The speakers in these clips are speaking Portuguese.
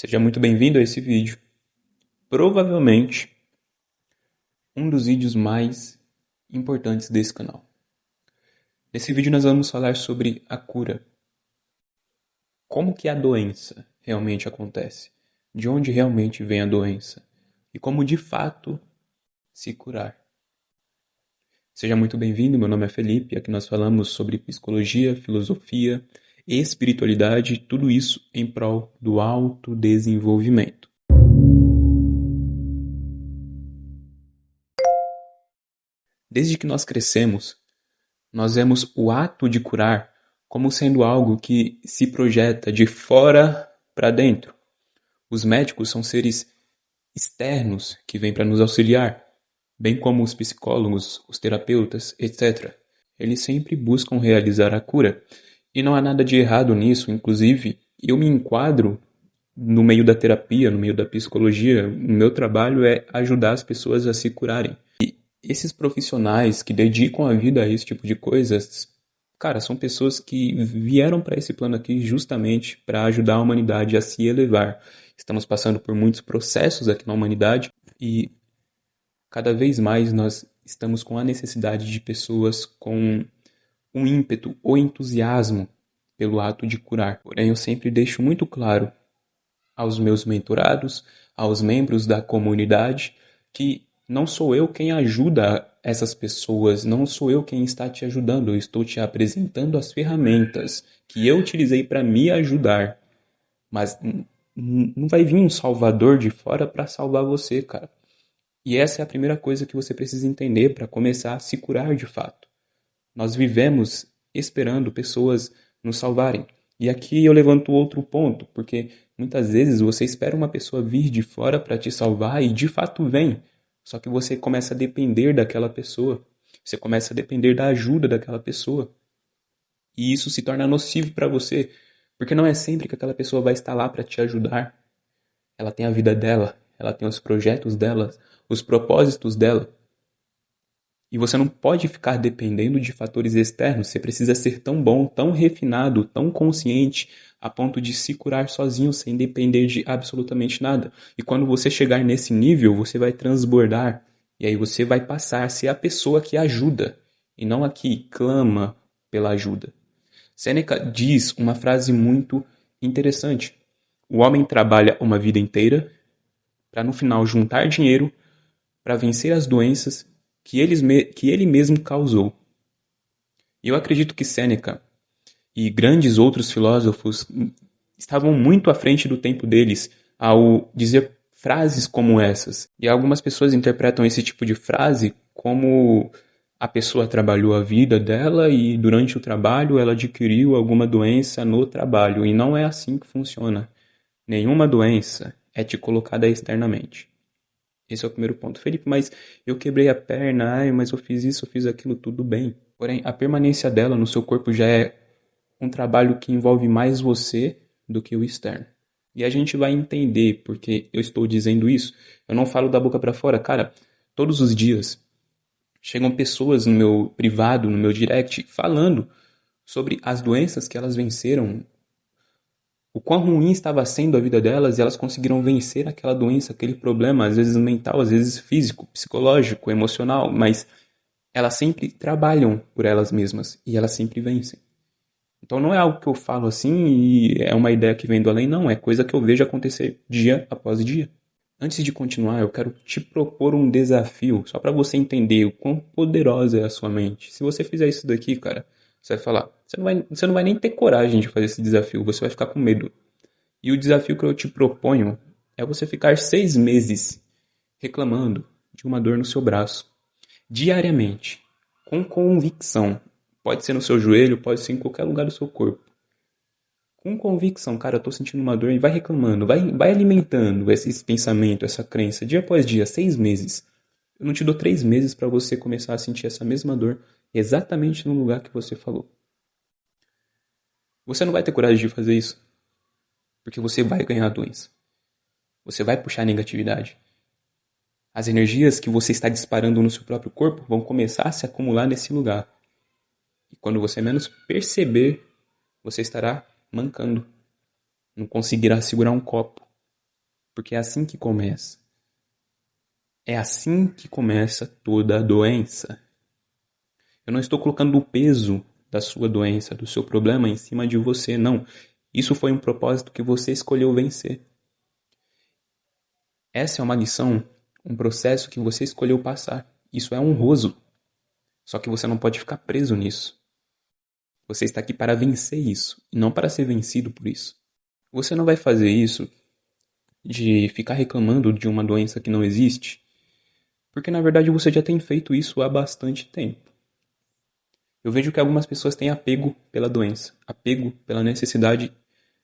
Seja muito bem-vindo a esse vídeo. Provavelmente um dos vídeos mais importantes desse canal. Nesse vídeo nós vamos falar sobre a cura. Como que a doença realmente acontece? De onde realmente vem a doença? E como de fato se curar? Seja muito bem-vindo, meu nome é Felipe, aqui nós falamos sobre psicologia, filosofia, espiritualidade, tudo isso em prol do autodesenvolvimento. Desde que nós crescemos, nós vemos o ato de curar como sendo algo que se projeta de fora para dentro. Os médicos são seres externos que vêm para nos auxiliar, bem como os psicólogos, os terapeutas, etc. Eles sempre buscam realizar a cura. E não há nada de errado nisso, inclusive eu me enquadro no meio da terapia, no meio da psicologia. O meu trabalho é ajudar as pessoas a se curarem. Esses profissionais que dedicam a vida a esse tipo de coisas, cara, são pessoas que vieram para esse plano aqui justamente para ajudar a humanidade a se elevar. Estamos passando por muitos processos aqui na humanidade e cada vez mais nós estamos com a necessidade de pessoas com um ímpeto ou entusiasmo pelo ato de curar. Porém, eu sempre deixo muito claro aos meus mentorados, aos membros da comunidade, que não sou eu quem ajuda essas pessoas, não sou eu quem está te ajudando, eu estou te apresentando as ferramentas que eu utilizei para me ajudar. Mas não vai vir um salvador de fora para salvar você, cara. E essa é a primeira coisa que você precisa entender para começar a se curar de fato. Nós vivemos esperando pessoas nos salvarem. E aqui eu levanto outro ponto, porque muitas vezes você espera uma pessoa vir de fora para te salvar e de fato vem. Só que você começa a depender daquela pessoa. Você começa a depender da ajuda daquela pessoa. E isso se torna nocivo para você, porque não é sempre que aquela pessoa vai estar lá para te ajudar. Ela tem a vida dela, ela tem os projetos dela, os propósitos dela. E você não pode ficar dependendo de fatores externos. Você precisa ser tão bom, tão refinado, tão consciente, a ponto de se curar sozinho, sem depender de absolutamente nada. E quando você chegar nesse nível, você vai transbordar. E aí você vai passar a ser a pessoa que ajuda, e não a que clama pela ajuda. Sêneca diz uma frase muito interessante. O homem trabalha uma vida inteira para no final juntar dinheiro para vencer as doenças que ele mesmo causou. E eu acredito que Sêneca e grandes outros filósofos estavam muito à frente do tempo deles ao dizer frases como essas. E algumas pessoas interpretam esse tipo de frase como a pessoa trabalhou a vida dela e durante o trabalho ela adquiriu alguma doença no trabalho. E não é assim que funciona. Nenhuma doença é te colocada externamente. Esse é o primeiro ponto. Felipe, mas eu quebrei a perna, ai, mas eu fiz isso, eu fiz aquilo, tudo bem. Porém, a permanência dela no seu corpo já é um trabalho que envolve mais você do que o externo. E a gente vai entender porque eu estou dizendo isso. Eu não falo da boca para fora. Cara, todos os dias chegam pessoas no meu privado, no meu direct, falando sobre as doenças que elas venceram, o quão ruim estava sendo a vida delas e elas conseguiram vencer aquela doença, aquele problema, às vezes mental, às vezes físico, psicológico, emocional, mas elas sempre trabalham por elas mesmas e elas sempre vencem. Então não é algo que eu falo assim e é uma ideia que vem do além, não, é coisa que eu vejo acontecer dia após dia. Antes de continuar, eu quero te propor um desafio, só para você entender o quão poderosa é a sua mente. Se você fizer isso daqui, cara, você vai falar, você não vai nem ter coragem de fazer esse desafio, você vai ficar com medo. E o desafio que eu te proponho é você ficar 6 meses reclamando de uma dor no seu braço, diariamente, com convicção. Pode ser no seu joelho, pode ser em qualquer lugar do seu corpo. Com convicção, cara, eu tô sentindo uma dor e vai reclamando, vai alimentando esse pensamento, essa crença, dia após dia, 6 meses. Eu não te dou 3 meses para você começar a sentir essa mesma dor exatamente no lugar que você falou. Você não vai ter coragem de fazer isso, porque você vai ganhar a doença. Você vai puxar a negatividade. As energias que você está disparando no seu próprio corpo vão começar a se acumular nesse lugar. E quando você menos perceber, você estará mancando. Não conseguirá segurar um copo. Porque é assim que começa. É assim que começa toda a doença. Eu não estou colocando o peso da sua doença, do seu problema em cima de você, não. Isso foi um propósito que você escolheu vencer. Essa é uma lição, um processo que você escolheu passar. Isso é honroso. Só que você não pode ficar preso nisso. Você está aqui para vencer isso, e não para ser vencido por isso. Você não vai fazer isso de ficar reclamando de uma doença que não existe, porque na verdade você já tem feito isso há bastante tempo. Eu vejo que algumas pessoas têm apego pela doença, apego pela necessidade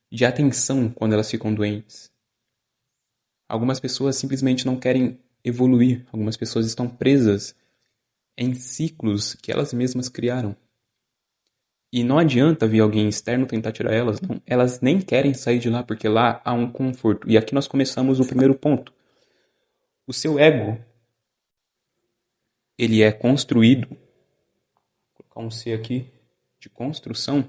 de atenção quando elas ficam doentes. Algumas pessoas simplesmente não querem evoluir, algumas pessoas estão presas em ciclos que elas mesmas criaram. E não adianta vir alguém externo tentar tirar elas, não. Elas nem querem sair de lá porque lá há um conforto. E aqui nós começamos o primeiro ponto. O seu ego, ele é construído, vou colocar um C aqui, de construção,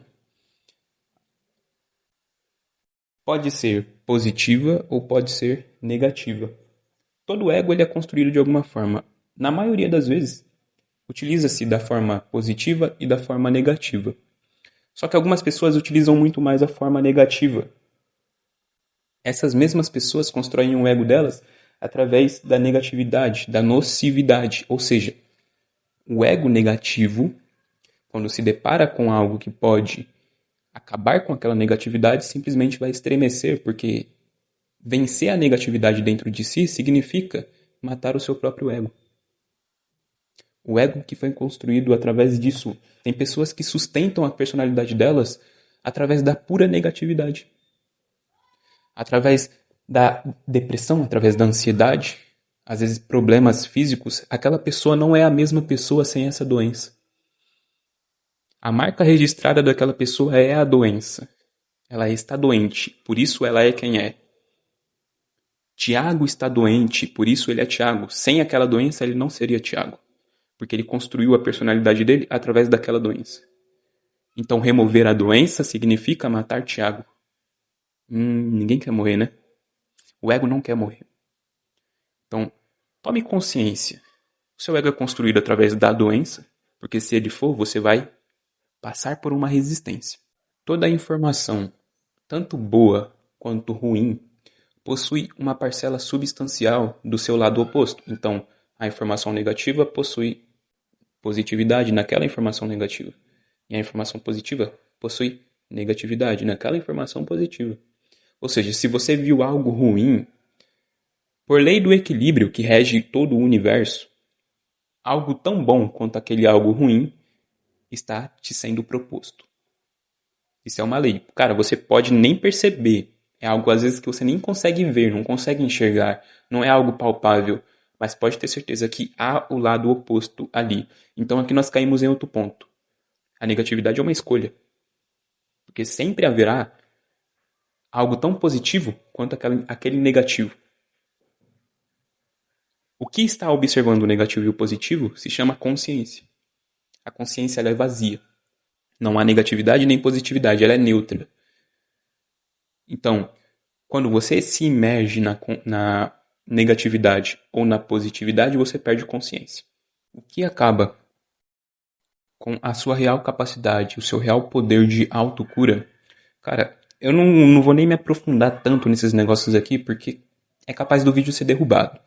pode ser positiva ou pode ser negativa. Todo ego ele é construído de alguma forma. Na maioria das vezes, utiliza-se da forma positiva e da forma negativa. Só que algumas pessoas utilizam muito mais a forma negativa. Essas mesmas pessoas constroem o ego delas através da negatividade, da nocividade. Ou seja, o ego negativo, quando se depara com algo que pode acabar com aquela negatividade, simplesmente vai estremecer, porque vencer a negatividade dentro de si significa matar o seu próprio ego. O ego que foi construído através disso. Tem pessoas que sustentam a personalidade delas através da pura negatividade. Através da depressão, através da ansiedade, às vezes problemas físicos, aquela pessoa não é a mesma pessoa sem essa doença. A marca registrada daquela pessoa é a doença. Ela está doente, por isso ela é quem é. Tiago está doente, por isso ele é Tiago. Sem aquela doença ele não seria Tiago. Porque ele construiu a personalidade dele através daquela doença. Então, remover a doença significa matar Tiago. Ninguém quer morrer, né? O ego não quer morrer. Então, tome consciência. O seu ego é construído através da doença, porque se ele for, você vai passar por uma resistência. Toda a informação, tanto boa quanto ruim, possui uma parcela substancial do seu lado oposto. Então, a informação negativa possui positividade naquela informação negativa. E a informação positiva possui negatividade naquela informação positiva. Ou seja, se você viu algo ruim, por lei do equilíbrio que rege todo o universo, algo tão bom quanto aquele algo ruim está te sendo proposto. Isso é uma lei. Cara, você pode nem perceber. É algo às vezes que você nem consegue ver, não consegue enxergar. Não é algo palpável. Mas pode ter certeza que há o lado oposto ali. Então aqui nós caímos em outro ponto. A negatividade é uma escolha. Porque sempre haverá algo tão positivo quanto aquele negativo. O que está observando o negativo e o positivo se chama consciência. A consciência ela é vazia. Não há negatividade nem positividade, ela é neutra. Então, quando você se imerge na negatividade ou na positividade, você perde consciência. O que acaba com a sua real capacidade, o seu real poder de autocura. Cara, eu não vou nem me aprofundar tanto nesses negócios aqui, porque é capaz do vídeo ser derrubado.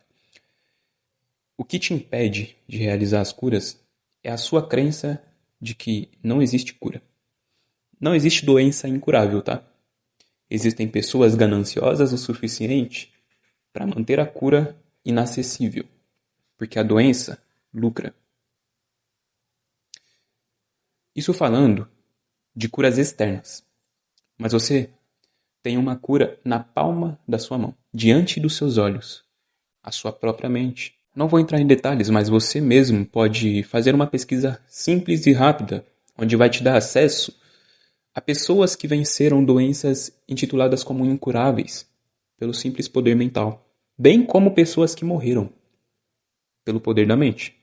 O que te impede de realizar as curas é a sua crença de que não existe cura. Não existe doença incurável, tá? Existem pessoas gananciosas o suficiente para manter a cura inacessível, porque a doença lucra. Isso falando de curas externas. Mas você tem uma cura na palma da sua mão, diante dos seus olhos, a sua própria mente. Não vou entrar em detalhes, mas você mesmo pode fazer uma pesquisa simples e rápida, onde vai te dar acesso a pessoas que venceram doenças intituladas como incuráveis pelo simples poder mental, bem como pessoas que morreram pelo poder da mente.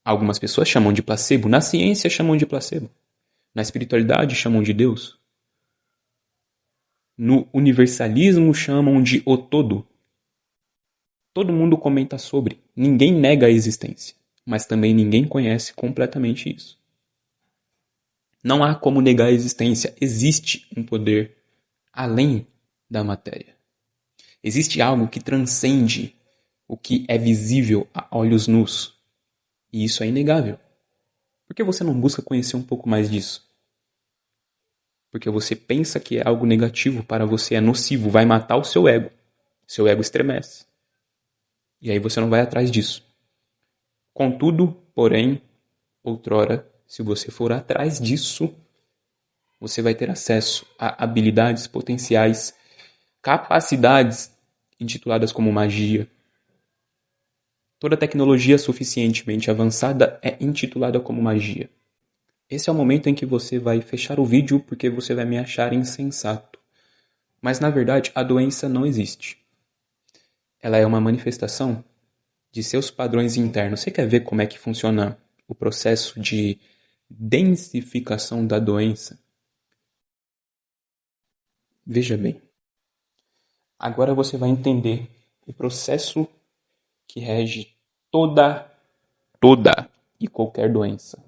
Algumas pessoas chamam de placebo, na ciência chamam de placebo, na espiritualidade chamam de Deus, no universalismo chamam de o todo. Todo mundo comenta sobre. Ninguém nega a existência. Mas também ninguém conhece completamente isso. Não há como negar a existência. Existe um poder além da matéria. Existe algo que transcende o que é visível a olhos nus. E isso é inegável. Por que você não busca conhecer um pouco mais disso? Porque você pensa que é algo negativo para você, é nocivo, vai matar o seu ego. Seu ego estremece. E aí você não vai atrás disso. Contudo, porém, outrora, se você for atrás disso, você vai ter acesso a habilidades potenciais, capacidades intituladas como magia. Toda tecnologia suficientemente avançada é intitulada como magia. Esse é o momento em que você vai fechar o vídeo porque você vai me achar insensato. Mas na verdade a doença não existe. Ela é uma manifestação de seus padrões internos. Você quer ver como é que funciona o processo de densificação da doença? Veja bem. Agora você vai entender o processo que rege toda e qualquer doença.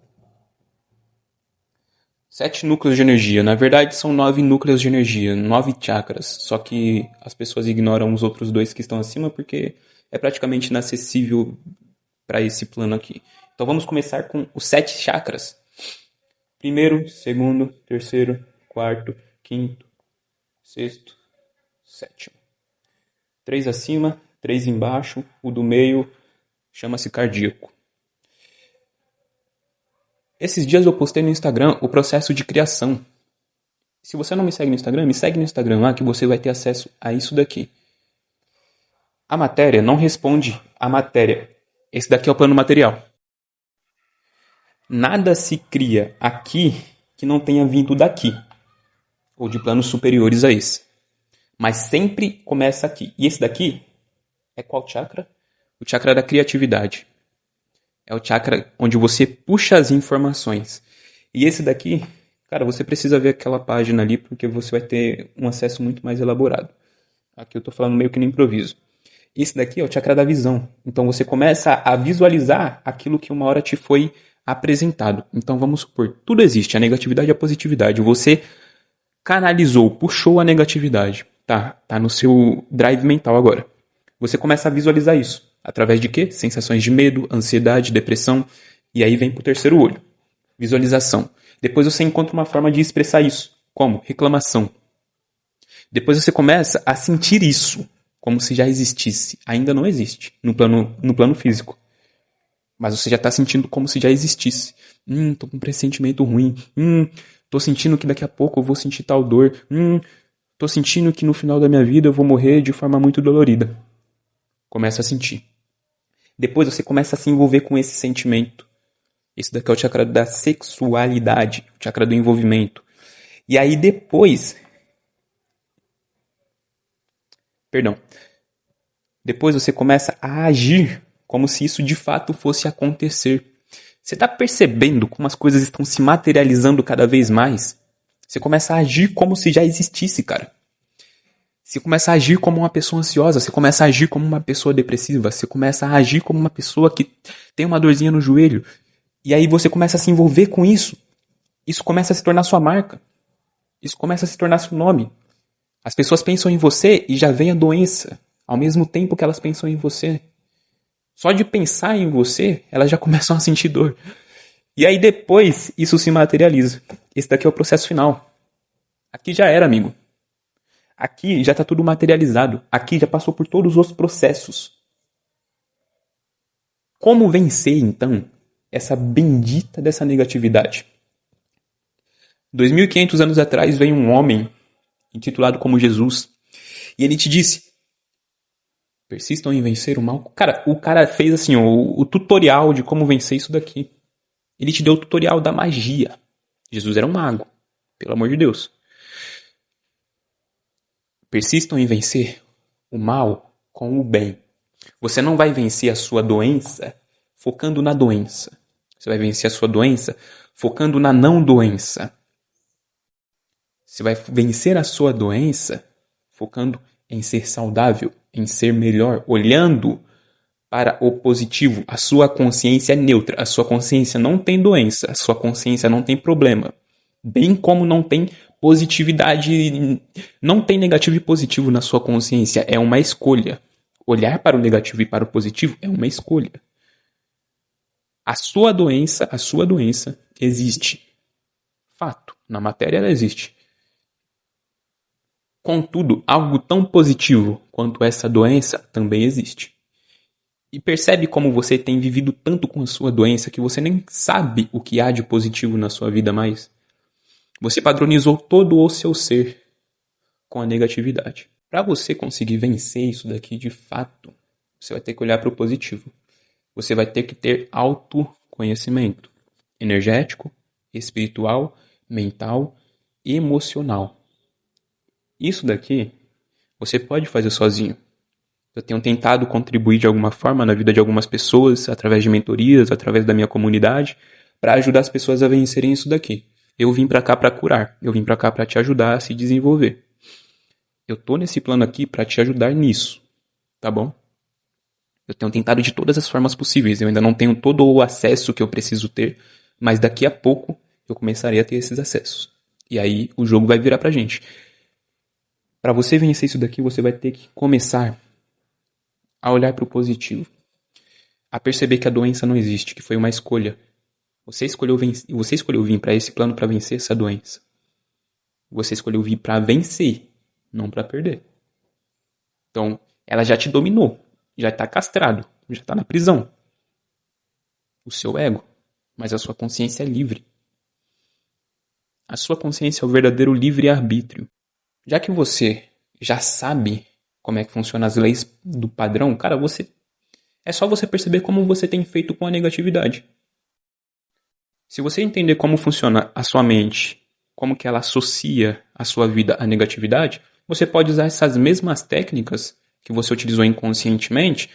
7 núcleos de energia. Na verdade, são 9 núcleos de energia, 9 chakras. Só que as pessoas ignoram os outros 2 que estão acima porque é praticamente inacessível para esse plano aqui. Então vamos começar com os 7 chakras. Primeiro, segundo, terceiro, quarto, quinto, sexto, sétimo. 3 acima, 3 embaixo. O do meio chama-se cardíaco. Esses dias eu postei no Instagram o processo de criação. Se você não me segue no Instagram, me segue no Instagram lá que você vai ter acesso a isso daqui. A matéria não responde à matéria. Esse daqui é o plano material. Nada se cria aqui que não tenha vindo daqui, ou de planos superiores a esse. Mas sempre começa aqui. E esse daqui é qual chakra? O chakra da criatividade. É o chakra onde você puxa as informações. E esse daqui, cara, você precisa ver aquela página ali porque você vai ter um acesso muito mais elaborado. Aqui eu tô falando meio que no improviso. Esse daqui é o chakra da visão. Então você começa a visualizar aquilo que uma hora te foi apresentado. Então vamos supor, tudo existe, a negatividade e a positividade. Você canalizou, puxou a negatividade. Tá no seu drive mental agora. Você começa a visualizar isso. Através de quê? Sensações de medo, ansiedade, depressão. E aí vem pro terceiro olho. Visualização. Depois você encontra uma forma de expressar isso. Como? Reclamação. Depois você começa a sentir isso como se já existisse. Ainda não existe no plano físico. Mas você já está sentindo como se já existisse. Tô com um pressentimento ruim. Tô sentindo que daqui a pouco eu vou sentir tal dor. Tô sentindo que no final da minha vida eu vou morrer de forma muito dolorida. Começa a sentir. Depois você começa a se envolver com esse sentimento. Esse daqui é o chakra da sexualidade, o chakra do envolvimento. E aí depois você começa a agir como se isso de fato fosse acontecer. Você está percebendo como as coisas estão se materializando cada vez mais? Você começa a agir como se já existisse, cara. Você começa a agir como uma pessoa ansiosa, você começa a agir como uma pessoa depressiva, você começa a agir como uma pessoa que tem uma dorzinha no joelho. E aí você começa a se envolver com isso. Isso começa a se tornar sua marca. Isso começa a se tornar seu nome. As pessoas pensam em você e já vem a doença, ao mesmo tempo que elas pensam em você. Só de pensar em você, elas já começam a sentir dor. E aí depois, isso se materializa. Esse daqui é o processo final. Aqui já era, amigo. Aqui já está tudo materializado. Aqui já passou por todos os processos. Como vencer, então, essa bendita dessa negatividade? 2.500 anos atrás veio um homem intitulado como Jesus. E ele te disse: persistam em vencer o mal. Cara, o cara fez assim, o tutorial de como vencer isso daqui. Ele te deu o tutorial da magia. Jesus era um mago, pelo amor de Deus. Persistam em vencer o mal com o bem. Você não vai vencer a sua doença focando na doença. Você vai vencer a sua doença focando na não doença. Você vai vencer a sua doença focando em ser saudável, em ser melhor, olhando para o positivo. A sua consciência é neutra, a sua consciência não tem doença, a sua consciência não tem problema. Bem como não tem positividade, não tem negativo e positivo na sua consciência, é uma escolha. Olhar para o negativo e para o positivo é uma escolha. A sua doença existe. Fato, na matéria ela existe. Contudo, algo tão positivo quanto essa doença também existe. E percebe como você tem vivido tanto com a sua doença que você nem sabe o que há de positivo na sua vida mais? Você padronizou todo o seu ser com a negatividade. Para você conseguir vencer isso daqui de fato, você vai ter que olhar para o positivo. Você vai ter que ter autoconhecimento energético, espiritual, mental, emocional. Isso daqui você pode fazer sozinho. Eu tenho tentado contribuir de alguma forma na vida de algumas pessoas, através de mentorias, através da minha comunidade, para ajudar as pessoas a vencerem isso daqui. Eu vim para cá para curar, eu vim para cá para te ajudar a se desenvolver. Eu tô nesse plano aqui para te ajudar nisso, tá bom? Eu tenho tentado de todas as formas possíveis, eu ainda não tenho todo o acesso que eu preciso ter, mas daqui a pouco eu começarei a ter esses acessos. E aí o jogo vai virar pra gente. Para você vencer isso daqui, você vai ter que começar a olhar para o positivo, a perceber que a doença não existe, que foi uma escolha. Você escolheu vir para esse plano para vencer essa doença. Você escolheu vir para vencer, não para perder. Então, ela já te dominou, já está castrado, já está na prisão. O seu ego, mas a sua consciência é livre. A sua consciência é o verdadeiro livre-arbítrio. Já que você já sabe como é que funcionam as leis do padrão, cara, é só você perceber como você tem feito com a negatividade. Se você entender como funciona a sua mente, como que ela associa a sua vida à negatividade, você pode usar essas mesmas técnicas que você utilizou inconscientemente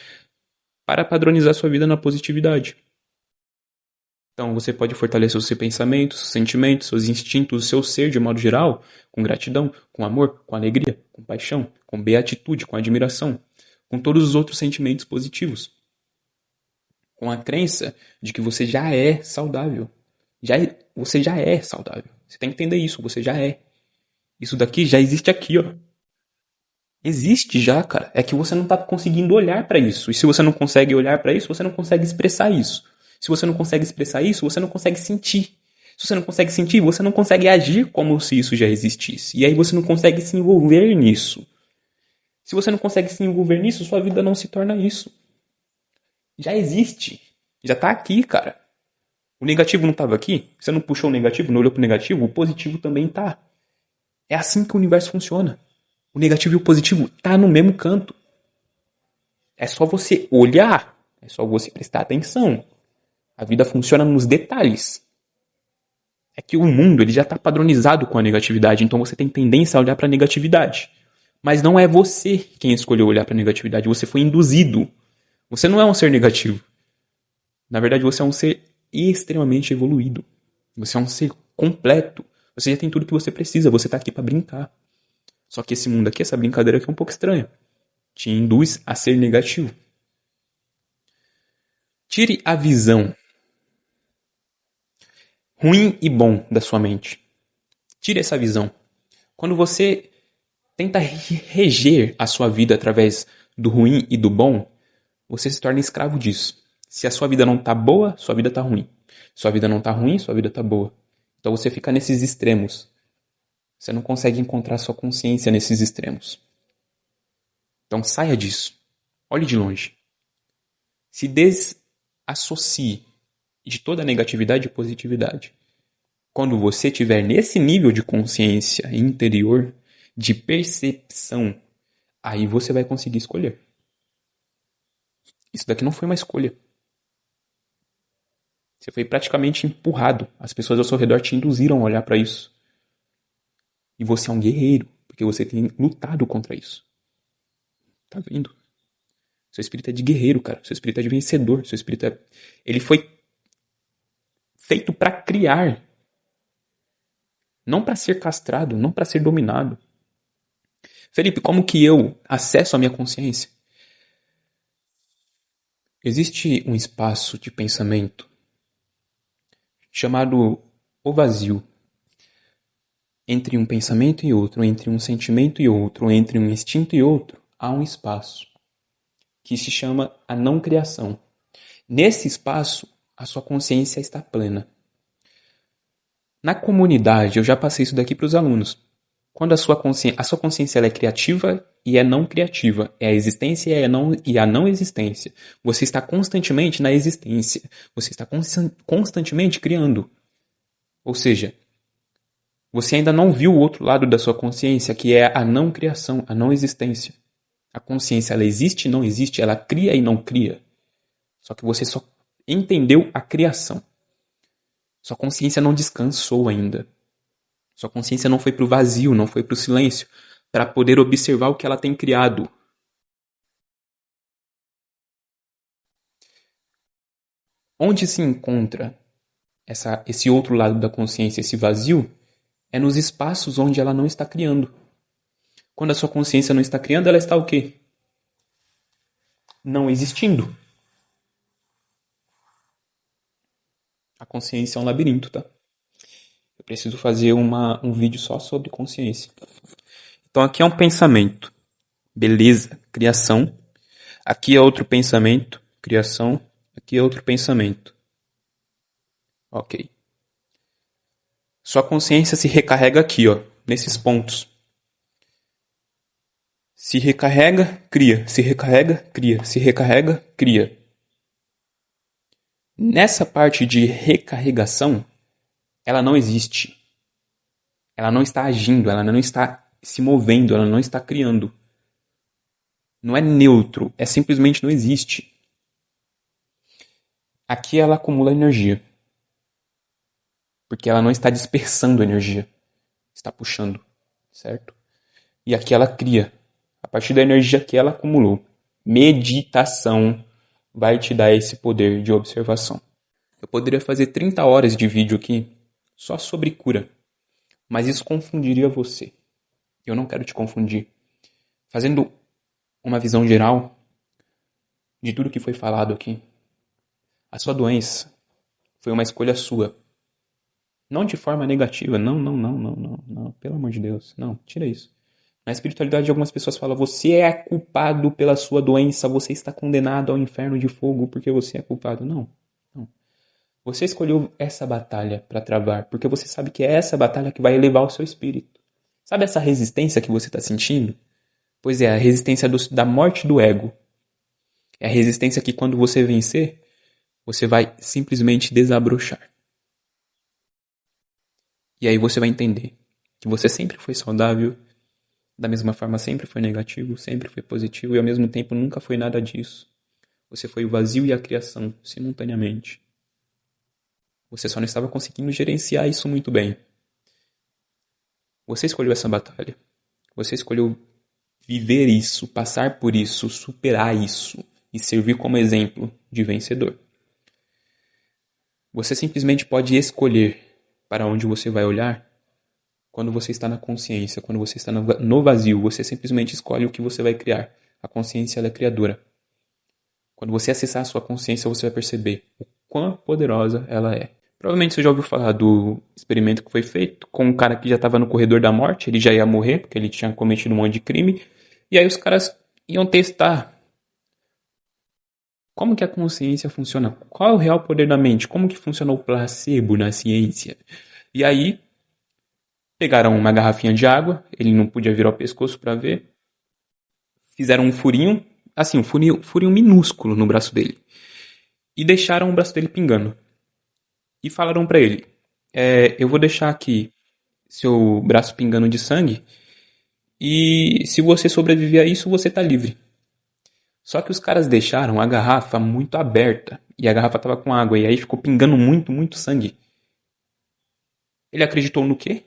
para padronizar sua vida na positividade. Então você pode fortalecer os seus pensamentos, seus sentimentos, seus instintos, o seu ser de modo geral, com gratidão, com amor, com alegria, com paixão, com beatitude, com admiração, com todos os outros sentimentos positivos. Com a crença de que você já é saudável. Você já é saudável. Você tem que entender isso, você já é. Isso daqui já existe aqui, ó. Existe já, cara. É que você não tá conseguindo olhar pra isso. E se você não consegue olhar pra isso, você não consegue expressar isso. Se você não consegue expressar isso, você não consegue sentir. Se você não consegue sentir, você não consegue agir como se isso já existisse. E aí você não consegue se envolver nisso. Se você não consegue se envolver nisso, sua vida não se torna isso. Já existe. Já tá aqui, cara. O negativo não estava aqui? Você não puxou o negativo, não olhou pro negativo? O positivo também tá. É assim que o universo funciona. O negativo e o positivo tá no mesmo canto. É só você olhar. É só você prestar atenção. A vida funciona nos detalhes. É que o mundo ele já está padronizado com a negatividade, então você tem tendência a olhar para a negatividade. Mas não é você quem escolheu olhar para a negatividade, você foi induzido. Você não é um ser negativo. Na verdade, você é um ser extremamente evoluído. Você é um ser completo. Você já tem tudo que você precisa, você está aqui para brincar. Só que esse mundo aqui, essa brincadeira aqui é um pouco estranha. Te induz a ser negativo. Tire a visão ruim e bom da sua mente. Tire essa visão. Quando você tenta reger a sua vida através do ruim e do bom, você se torna escravo disso. Se a sua vida não tá boa, sua vida tá ruim. Sua vida não tá ruim, sua vida tá boa. Então você fica nesses extremos. Você não consegue encontrar sua consciência nesses extremos. Então saia disso. Olhe de longe. Se desassocie de toda negatividade e positividade. Quando você estiver nesse nível de consciência interior, de percepção, aí você vai conseguir escolher. Isso daqui não foi uma escolha. Você foi praticamente empurrado. As pessoas ao seu redor te induziram a olhar para isso. E você é um guerreiro, porque você tem lutado contra isso. Tá vendo? Seu espírito é de guerreiro, cara. Seu espírito é de vencedor. Seu espírito é... Ele foi feito para criar. Não para ser castrado, não para ser dominado. Felipe, como que eu acesso a minha consciência? Existe um espaço de pensamento chamado o vazio. Entre um pensamento e outro, entre um sentimento e outro, entre um instinto e outro, há um espaço que se chama a não criação. Nesse espaço, a sua consciência está plena. Na comunidade, eu já passei isso daqui para os alunos. Quando a sua consciência ela é criativa e é não criativa. É a existência e a não existência. Você está constantemente na existência. Você está constantemente criando. Ou seja, você ainda não viu o outro lado da sua consciência, que é a não criação, a não existência. A consciência, ela existe e não existe, ela cria e não cria. Só que você só entendeu a criação. Sua consciência não descansou ainda. Sua consciência não foi para o vazio, não foi para o silêncio, para poder observar o que ela tem criado. Onde se encontra esse outro lado da consciência, esse vazio, é nos espaços onde ela não está criando. Quando a sua consciência não está criando, ela está o quê? Não existindo. A consciência é um labirinto, tá? Eu preciso fazer um vídeo só sobre consciência. Então aqui é um pensamento. Beleza, criação. Aqui é outro pensamento, criação. Aqui é outro pensamento. Ok. Sua consciência se recarrega aqui, ó, nesses pontos. Se recarrega, cria. Se recarrega, cria. Se recarrega, cria. Nessa parte de recarregação, ela não existe. Ela não está agindo, ela não está se movendo, ela não está criando. Não é neutro, é simplesmente não existe. Aqui ela acumula energia. Porque ela não está dispersando energia. Está puxando, certo? E aqui ela cria. A partir da energia que ela acumulou. Meditação vai te dar esse poder de observação. Eu poderia fazer 30 horas de vídeo aqui só sobre cura. Mas isso confundiria você. Eu não quero te confundir. Fazendo uma visão geral de tudo que foi falado aqui. A sua doença foi uma escolha sua. Não de forma negativa. Não. Pelo amor de Deus. Não, tira isso. Na espiritualidade, algumas pessoas falam: você é culpado pela sua doença, você está condenado ao inferno de fogo porque você é culpado. Não. Você escolheu essa batalha para travar, porque você sabe que é essa batalha que vai elevar o seu espírito. Sabe essa resistência que você está sentindo? Pois é, a resistência da morte do ego. É a resistência que quando você vencer, você vai simplesmente desabrochar. E aí você vai entender que você sempre foi saudável, da mesma forma sempre foi negativo, sempre foi positivo e ao mesmo tempo nunca foi nada disso. Você foi o vazio e a criação simultaneamente. Você só não estava conseguindo gerenciar isso muito bem. Você escolheu essa batalha. Você escolheu viver isso, passar por isso, superar isso e servir como exemplo de vencedor. Você simplesmente pode escolher para onde você vai olhar quando você está na consciência, quando você está no vazio. Você simplesmente escolhe o que você vai criar. A consciência ela é criadora. Quando você acessar a sua consciência, você vai perceber o quão poderosa ela é. Provavelmente você já ouviu falar do experimento que foi feito com um cara que já estava no corredor da morte, ele já ia morrer, porque ele tinha cometido um monte de crime, e aí os caras iam testar como que a consciência funciona, qual é o real poder da mente, como que funciona o placebo na ciência. E aí pegaram uma garrafinha de água, ele não podia virar o pescoço para ver, fizeram um furinho, assim, um furinho minúsculo no braço dele, e deixaram o braço dele pingando. E falaram para ele: eu vou deixar aqui seu braço pingando de sangue e se você sobreviver a isso, você tá livre. Só que os caras deixaram a garrafa muito aberta e a garrafa tava com água e aí ficou pingando muito sangue. Ele acreditou no quê?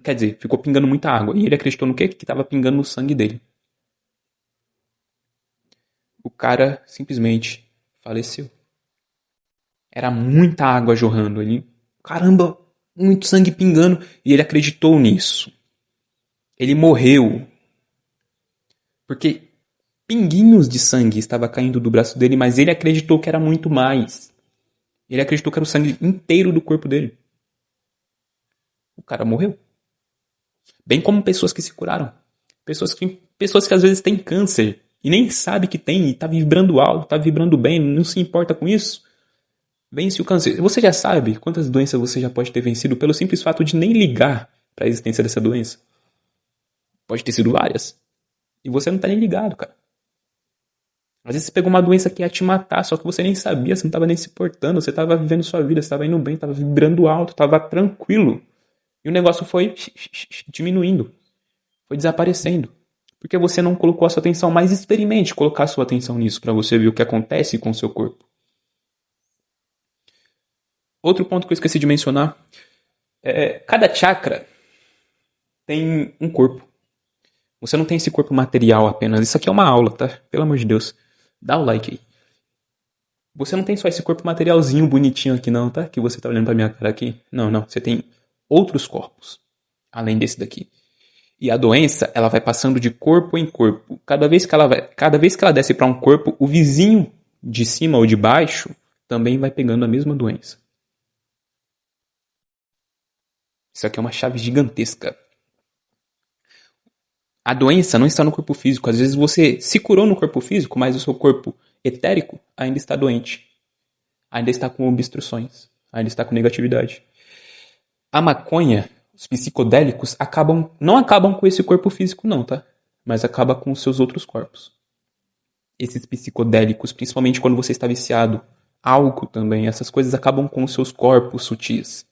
Quer dizer, ficou pingando muita água. E ele acreditou no quê? Que tava pingando no sangue dele. O cara simplesmente faleceu. Era muita água jorrando. Ele, caramba, muito sangue pingando. E ele acreditou nisso. Ele morreu porque pinguinhos de sangue estava caindo do braço dele, mas ele acreditou que era muito mais. Ele acreditou que era o sangue inteiro do corpo dele. O cara morreu. Bem como pessoas que se curaram. Pessoas que às vezes têm câncer e nem sabe que tem e tá vibrando alto, tá vibrando bem, não se importa com isso. Vence o câncer. Você já sabe quantas doenças você já pode ter vencido pelo simples fato de nem ligar para a existência dessa doença? Pode ter sido várias. E você não tá nem ligado, cara. Às vezes você pegou uma doença que ia te matar, só que você nem sabia, você não tava nem se importando, você tava vivendo sua vida, você tava indo bem, tava vibrando alto, tava tranquilo. E o negócio foi diminuindo, foi desaparecendo. Porque você não colocou a sua atenção, mas experimente colocar a sua atenção nisso para você ver o que acontece com o seu corpo. Outro ponto que eu esqueci de mencionar é cada chakra tem um corpo. Você não tem esse corpo material apenas. Isso aqui é uma aula, tá? Pelo amor de Deus. Dá o like aí. Você não tem só esse corpo materialzinho bonitinho aqui não, tá? Que você tá olhando pra minha cara aqui. Não, não. Você tem outros corpos. Além desse daqui. E a doença, ela vai passando de corpo em corpo. Cada vez que ela desce para um corpo, o vizinho de cima ou de baixo também vai pegando a mesma doença. Isso aqui é uma chave gigantesca. A doença não está no corpo físico. Às vezes você se curou no corpo físico, mas o seu corpo etérico ainda está doente. Ainda está com obstruções. Ainda está com negatividade. A maconha, os psicodélicos, não acabam com esse corpo físico não, tá? Mas acaba com os seus outros corpos. Esses psicodélicos, principalmente quando você está viciado, álcool também, essas coisas acabam com os seus corpos sutis.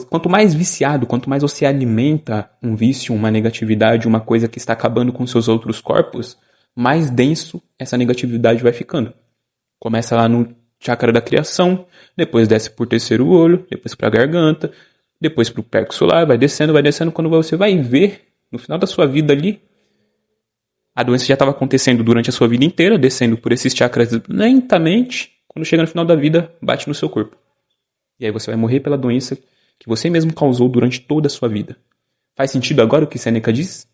Quanto mais viciado, quanto mais você alimenta um vício, uma negatividade, uma coisa que está acabando com seus outros corpos, mais denso essa negatividade vai ficando. Começa lá no chakra da criação, depois desce por terceiro olho, depois para a garganta, depois para o plexo solar, vai descendo, quando você vai ver, no final da sua vida ali, a doença já estava acontecendo durante a sua vida inteira, descendo por esses chakras lentamente, quando chega no final da vida, bate no seu corpo. E aí você vai morrer pela doença que você mesmo causou durante toda a sua vida. Faz sentido agora o que Sêneca diz?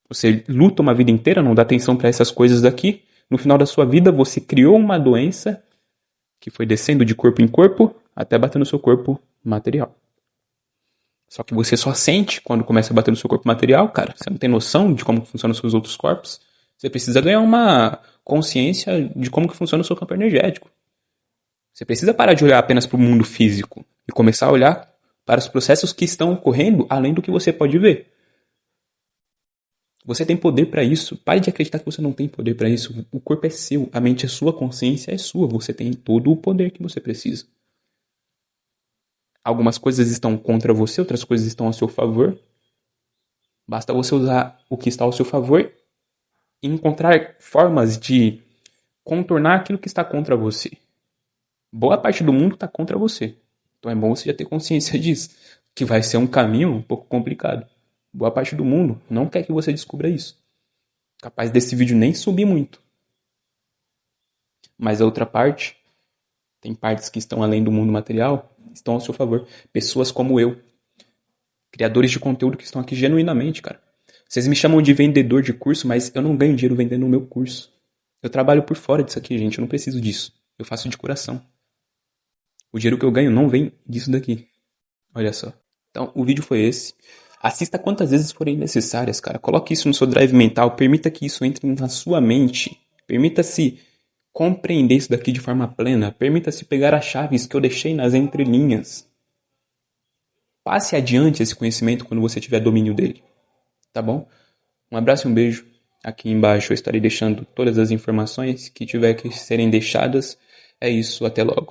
Você luta uma vida inteira, não dá atenção para essas coisas daqui. No final da sua vida, você criou uma doença que foi descendo de corpo em corpo até bater no seu corpo material. Só que você só sente quando começa a bater no seu corpo material, cara. Você não tem noção de como funcionam os seus outros corpos. Você precisa ganhar uma consciência de como que funciona o seu campo energético. Você precisa parar de olhar apenas para o mundo físico e começar a olhar para os processos que estão ocorrendo além do que você pode ver. Você tem poder para isso. Pare de acreditar que você não tem poder para isso. O corpo é seu, a mente é sua, a consciência é sua. Você tem todo o poder que você precisa. Algumas coisas estão contra você, outras coisas estão a seu favor. Basta você usar o que está ao seu favor e encontrar formas de contornar aquilo que está contra você. Boa parte do mundo está contra você. Então é bom você já ter consciência disso. Que vai ser um caminho um pouco complicado. Boa parte do mundo não quer que você descubra isso. Capaz desse vídeo nem subir muito. Mas a outra parte, tem partes que estão além do mundo material, estão ao seu favor. Pessoas como eu. Criadores de conteúdo que estão aqui genuinamente, cara. Vocês me chamam de vendedor de curso, mas eu não ganho dinheiro vendendo o meu curso. Eu trabalho por fora disso aqui, gente. Eu não preciso disso. Eu faço de coração. O dinheiro que eu ganho não vem disso daqui. Olha só. Então, o vídeo foi esse. Assista quantas vezes forem necessárias, cara. Coloque isso no seu drive mental. Permita que isso entre na sua mente. Permita-se compreender isso daqui de forma plena. Permita-se pegar as chaves que eu deixei nas entrelinhas. Passe adiante esse conhecimento quando você tiver domínio dele. Tá bom? Um abraço e um beijo. Aqui embaixo eu estarei deixando todas as informações que tiver que serem deixadas. É isso, até logo.